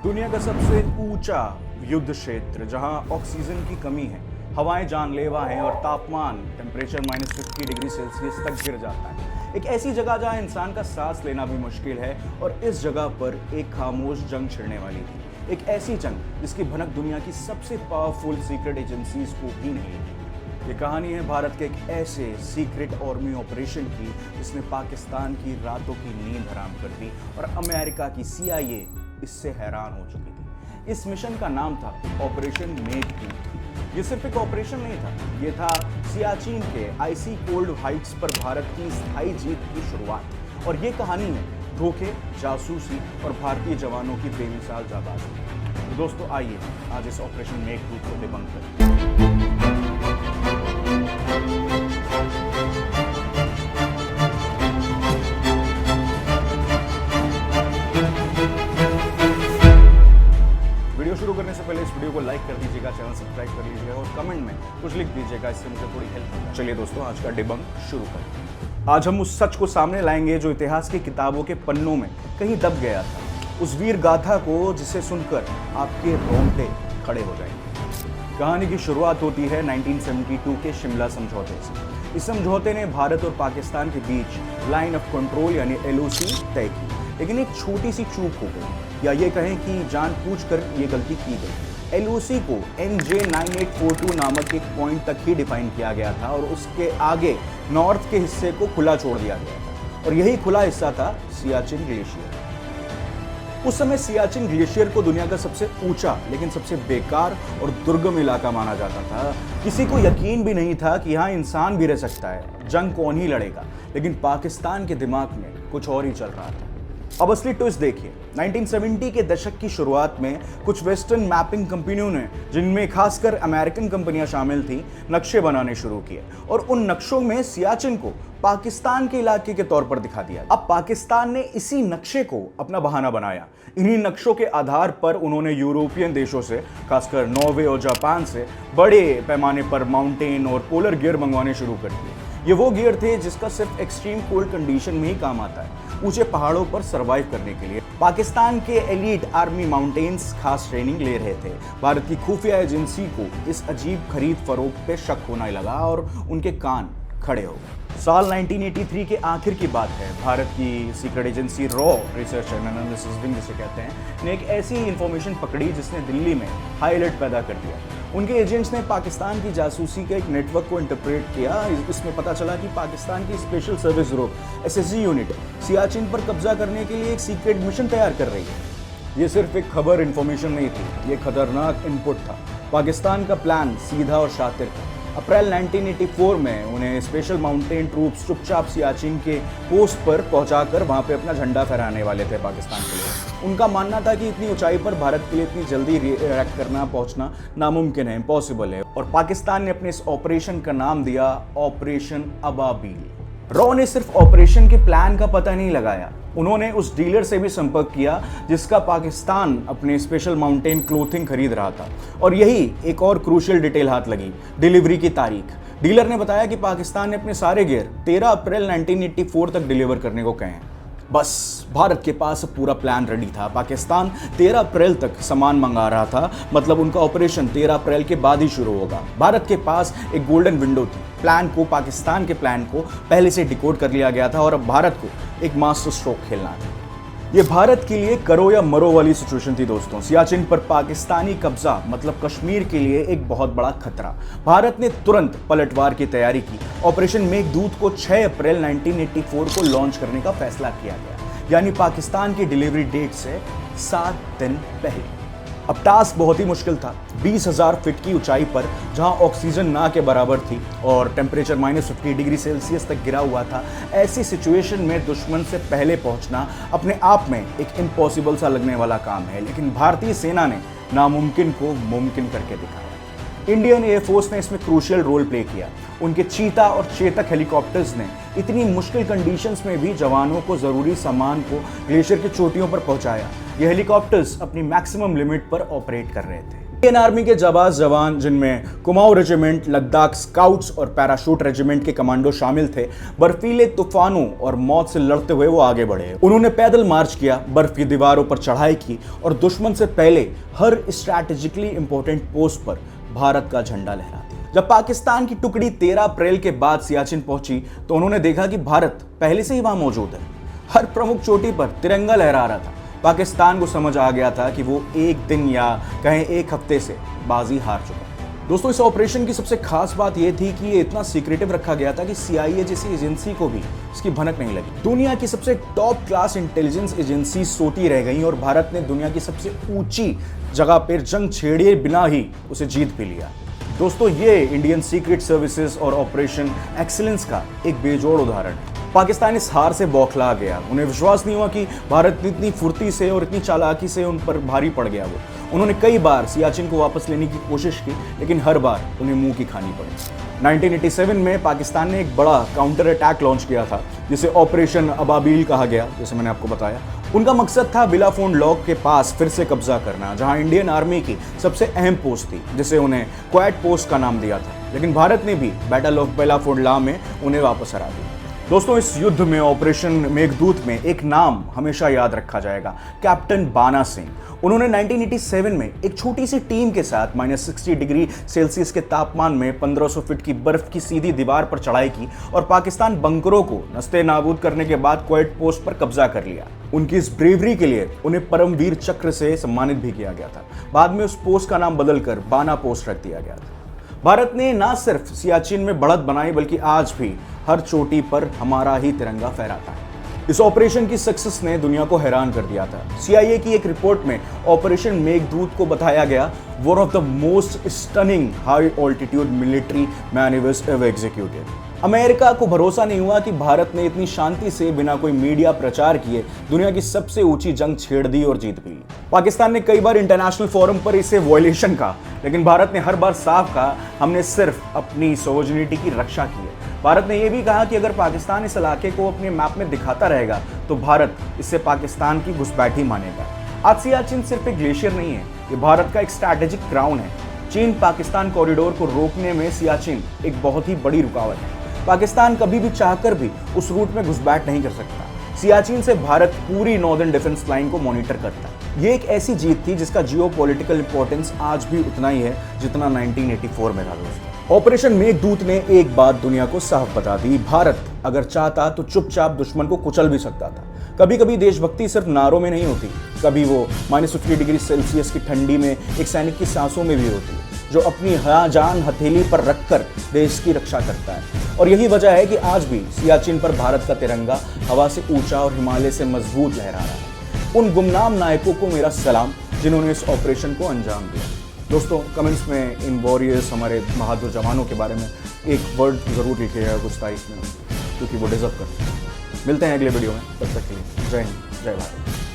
दुनिया का सबसे ऊंचा युद्ध क्षेत्र जहां ऑक्सीजन की कमी है, हवाएं जानलेवा हैं और तापमान टेम्परेचर -50 डिग्री सेल्सियस तक गिर जाता है। एक ऐसी जगह जहां इंसान का सांस लेना भी मुश्किल है और इस जगह पर एक खामोश जंग छिड़ने वाली थी। एक ऐसी जंग जिसकी भनक दुनिया की सबसे पावरफुल सीक्रेट एजेंसीज को भी नहीं थी। ये कहानी है भारत के एक ऐसे सीक्रेट आर्मी ऑपरेशन की जिसने पाकिस्तान की रातों की नींद हराम कर दी और अमेरिका की CIA इससे हैरान हो चुकी थी। इस मिशन का नाम था ऑपरेशन मेघदूत। ये सिर्फ एक ऑपरेशन नहीं था, ये था सियाचिन के आइसी कोल्ड हाइट्स पर भारत की स्थायी जीत की शुरुआत। और ये कहानी है धोखे, जासूसी और भारतीय जवानों की बेमिसाल जाबाजी। तो दोस्तों आइए आज इस ऑपरेशन मेघदूत को डिबंक करें। वीडियो शुरू करने से पहले इस वीडियो को लाइक कर दीजिएगा, चैनल सब्सक्राइब कर लीजिएगा और कमेंट में कुछ लिख दीजिएगा, इससे मुझे थोड़ी हेल्प होगी। चलिए दोस्तों आज का डिबंक शुरू करें। आज हम उस सच को सामने लाएंगे जो इतिहास की किताबों के पन्नों में कहीं दब गया था, उस वीर गाथा को जिसे सुनकर आपके रोंगटे खड़े हो जाएंगे। कहानी की शुरुआत होती है 1972 के शिमला समझौते से। इस समझौते ने भारत और पाकिस्तान के बीच लाइन ऑफ कंट्रोल यानी LOC तय की, लेकिन एक छोटी सी चूक हो गई, या ये कहें कि जानबूझकर ये गलती की गई। LOC को NJ 9842 नामक एक पॉइंट तक ही डिफाइन किया गया था और उसके आगे नॉर्थ के हिस्से को खुला छोड़ दिया गया था, और यही खुला हिस्सा था सियाचिन ग्लेशियर। उस समय सियाचिन ग्लेशियर को दुनिया का सबसे ऊंचा लेकिन सबसे बेकार और दुर्गम इलाका माना जाता था। किसी को यकीन भी नहीं था कि यहाँ इंसान भी रह सकता है। जंग कौन ही लड़ेगा, लेकिन पाकिस्तान के दिमाग में कुछ और ही चल रहा था। अब असली ट्विस्ट देखिए। 1970 के दशक की शुरुआत में कुछ वेस्टर्न मैपिंग कंपनियों ने, जिनमें खासकर अमेरिकन कंपनियां शामिल थीं, नक्शे बनाने शुरू किए और उन नक्शों में सियाचिन को पाकिस्तान के इलाके के तौर पर दिखा दिया। अब पाकिस्तान ने इसी नक्शे को अपना बहाना बनाया। इन्हीं नक्शों के आधार पर उन्होंने यूरोपियन देशों से, खासकर नॉर्वे और जापान से, बड़े पैमाने पर माउंटेन और पोलर गियर मंगवाने शुरू कर दिए। ये वो गियर थे जिसका सिर्फ एक्सट्रीम कोल्ड कंडीशन में ही काम आता है, ऊंचे पहाड़ों पर सरवाइव करने के लिए। पाकिस्तान के एलीट आर्मी माउंटेन्स खास ट्रेनिंग ले रहे थे। भारत की खुफिया एजेंसी को इस अजीब खरीद फरोख्त पे शक होने लगा और उनके कान खड़े हो गए। साल 1983 के आखिर की बात है। भारत की secret agency raw research and analysis wing जिसे कहते हैं, ने एक ऐसी इंफॉर्मेशन पकड़ी जिसने दिल्ली में हाई अलर्ट पैदा कर दिया। उनके एजेंट्स ने पाकिस्तान की जासूसी के एक नेटवर्क को इंटरप्रेट किया। इसमें पता चला कि पाकिस्तान की special service group SSG unit Siachen पर कब्जा करने के लिए एक सीक्रेट मिशन तैयार कर रही है। ये सिर्फ एक खबर इन्फॉर्मेशन नहीं थी, ये खतरनाक इनपुट था। पाकिस्तान का प्लान सीधा और शातिर था। अप्रैल 1984 में उन्हें स्पेशल माउंटेन ट्रूप्स चुपचाप सियाचिन के पोस्ट पर पहुंचाकर वहां पे अपना झंडा फहराने वाले थे पाकिस्तान के लिए। उनका मानना था कि इतनी ऊंचाई पर भारत के लिए इतनी जल्दी रिएक्ट करना, पहुंचना नामुमकिन है, इम्पॉसिबल है। और पाकिस्तान ने अपने इस ऑपरेशन का नाम दिया ऑपरेशन अबाबील। रॉ ने सिर्फ ऑपरेशन के प्लान का पता नहीं लगाया, उन्होंने उस डीलर से भी संपर्क किया जिसका पाकिस्तान अपने स्पेशल माउंटेन क्लोथिंग खरीद रहा था। और यही एक और क्रूशियल डिटेल हाथ लगी, डिलीवरी की तारीख। डीलर ने बताया कि पाकिस्तान ने अपने सारे गियर 13 अप्रैल 1984 तक डिलीवर करने को कहे हैं। बस भारत के पास पूरा प्लान रेडी था। पाकिस्तान 13 अप्रैल तक सामान मंगा रहा था, मतलब उनका ऑपरेशन 13 अप्रैल के बाद ही शुरू होगा। भारत के पास एक गोल्डन विंडो थी। पाकिस्तान के प्लान को पहले से डिकोड कर लिया गया था और अब भारत को एक मास्टर स्ट्रोक खेलना था। ये भारत के लिए करो या मरो वाली सिचुएशन थी दोस्तों। सियाचिन पर पाकिस्तानी कब्जा मतलब कश्मीर के लिए एक बहुत बड़ा खतरा। भारत ने तुरंत पलटवार की तैयारी की। ऑपरेशन मेघदूत को 6 अप्रैल 1984 को लॉन्च करने का फैसला किया गया, यानी पाकिस्तान की डिलीवरी डेट से 7 दिन पहले। अब टास्क बहुत ही मुश्किल था। 20,000 फीट की ऊंचाई पर जहां ऑक्सीजन ना के बराबर थी और टेम्परेचर -50 डिग्री सेल्सियस तक गिरा हुआ था, ऐसी सिचुएशन में दुश्मन से पहले पहुंचना अपने आप में एक इम्पॉसिबल सा लगने वाला काम है। लेकिन भारतीय सेना ने नामुमकिन को मुमकिन करके दिखाया। इंडियन एयरफोर्स ने इसमें क्रूशियल रोल प्ले किया। उनके चीता और चेतक हेलीकॉप्टर्स ने इतनी मुश्किल कंडीशंस में भी जवानों को जरूरी सामान को ग्लेशियर की चोटियों पर पहुंचाया। ये हेलीकॉप्टर्स अपनी मैक्सिमम लिमिट पर ऑपरेट कर रहे थे। इंडियन आर्मी के जाबाज जवान, जिनमें कुमाऊं रेजिमेंट, लद्दाख स्काउट्स और पैराशूट रेजिमेंट के कमांडो शामिल थे, बर्फीले तूफानों और मौत से लड़ते हुए वो आगे बढ़े। उन्होंने पैदल मार्च किया, बर्फ की दीवारों पर चढ़ाई की और दुश्मन से पहले हर स्ट्रैटेजिकली इंपॉर्टेंट पोस्ट पर भारत का झंडा लहरा दिया। जब पाकिस्तान की टुकड़ी 13 अप्रैल के बाद सियाचिन पहुंची तो उन्होंने देखा कि भारत पहले से ही वहां मौजूद है। हर प्रमुख चोटी पर तिरंगा लहरा रहा था। पाकिस्तान को समझ आ गया था कि वो एक दिन या कहें एक हफ्ते से बाजी हार चुका है। दोस्तों, इस ऑपरेशन की सबसे खास बात यह थी कि ये इतना सीक्रेटिव रखा गया था कि CIA जैसी एजेंसी को भी इसकी भनक नहीं लगी। दुनिया की सबसे टॉप क्लास इंटेलिजेंस एजेंसी सोती रह गई और भारत ने दुनिया की सबसे ऊंची जगह पर जंग छेड़े बिना ही उसे जीत भी लिया। दोस्तों, ये इंडियन सीक्रेट सर्विसेज और ऑपरेशन एक्सीलेंस का एक बेजोड़ उदाहरण है। पाकिस्तान इस हार से बौखला गया। उन्हें विश्वास नहीं हुआ कि भारत इतनी फुर्ती से और इतनी चालाकी से उन पर भारी पड़ गया। उन्होंने कई बार सियाचिन को वापस लेने की कोशिश की, लेकिन हर बार उन्हें मुंह की खानी पड़ी। 1987 में पाकिस्तान ने एक बड़ा काउंटर अटैक लॉन्च किया था, जिसे ऑपरेशन अबाबील कहा गया, जैसे मैंने आपको बताया। उनका मकसद था बिलाफोन लॉक के पास फिर से कब्जा करना, जहां इंडियन आर्मी की सबसे अहम पोस्ट थी, जिसे उन्हें क्वाड पोस्ट का नाम दिया था। लेकिन भारत ने भी बैटल ऑफ बिलाफोन ला में उन्हें वापस हरा दिया। दोस्तों, इस युद्ध में, ऑपरेशन मेघदूत में, एक नाम हमेशा याद रखा जाएगा, कैप्टन बाना सिंह। उन्होंने 1987 में एक छोटी सी टीम के साथ -60 डिग्री सेल्सियस के तापमान में 1500 फीट की बर्फ की सीधी दीवार पर चढ़ाई की और पाकिस्तान बंकरों को नस्ते नाबूद करने के बाद क्वेट पोस्ट पर कब्जा कर लिया। उनकी इस ब्रेवरी के लिए उन्हें परमवीर चक्र से सम्मानित भी किया गया था। बाद में उस पोस्ट का नाम बदलकर बाना पोस्ट रख दिया गया था। भारत ने न सिर्फ सियाचिन में बढ़त बनाई, बल्कि आज भी हर चोटी पर हमारा ही तिरंगा फहराता है। इस ऑपरेशन की सक्सेस ने दुनिया को हैरान कर दिया था। CIA की एक रिपोर्ट में ऑपरेशन मेघदूत को बताया गया one of the most stunning high altitude military manoeuvres ever executed. America को भरोसा नहीं हुआ कि भारत ने इतनी शांति से बिना कोई मीडिया प्रचार किए दुनिया की सबसे ऊंची जंग छेड़ दी और जीत भी ली। पाकिस्तान ने कई बार इंटरनेशनल फोरम पर इसे वॉयलेशन कहा, लेकिन भारत ने हर बार साफ कहा, हमने सिर्फ अपनी सोवरेनिटी की रक्षा की है। भारत ने यह भी कहा कि अगर पाकिस्तान इस इलाके को अपने मैप में दिखाता रहेगा तो भारत इससे पाकिस्तान की घुसपैठी मानेगा। आज सियाचिन सिर्फ एक ग्लेशियर नहीं है, ये भारत का एक स्ट्रैटेजिक क्राउन है। चीन पाकिस्तान कॉरिडोर को रोकने में सियाचिन एक बहुत ही बड़ी रुकावट है। पाकिस्तान कभी भी चाहकर भी उस रूट में घुसपैठ नहीं कर सकता। सियाचिन से भारत पूरी नॉर्दर्न डिफेंस लाइन को मॉनिटर करता है। ये एक ऐसी जीत थी जिसका जियोपॉलिटिकल इंपॉर्टेंस आज भी उतना ही है जितना 1984 में था। दोस्तों, ऑपरेशन मेघदूत ने एक बात दुनिया को साफ बता दी, भारत अगर चाहता तो चुपचाप दुश्मन को कुचल भी सकता था। कभी कभी देशभक्ति सिर्फ नारों में नहीं होती, कभी वो -50 डिग्री सेल्सियस की ठंडी में एक सैनिक की सांसों में भी होती, जो अपनी जान हथेली पर रखकर देश की रक्षा करता है। और यही वजह है कि आज भी सियाचिन पर भारत का तिरंगा हवा से ऊंचा और हिमालय से मजबूत लहरा रहा है। उन गुमनाम नायकों को मेरा सलाम, जिन्होंने इस ऑपरेशन को अंजाम दिया। दोस्तों, कमेंट्स में इन वॉरियर्स, हमारे बहादुर जवानों के बारे में एक वर्ड ज़रूर लिखिएगा कुछ तारीफ में, क्योंकि वो डिजर्व करते हैं। मिलते हैं अगले वीडियो में, तब तक के लिए जय हिंद, जय भारत।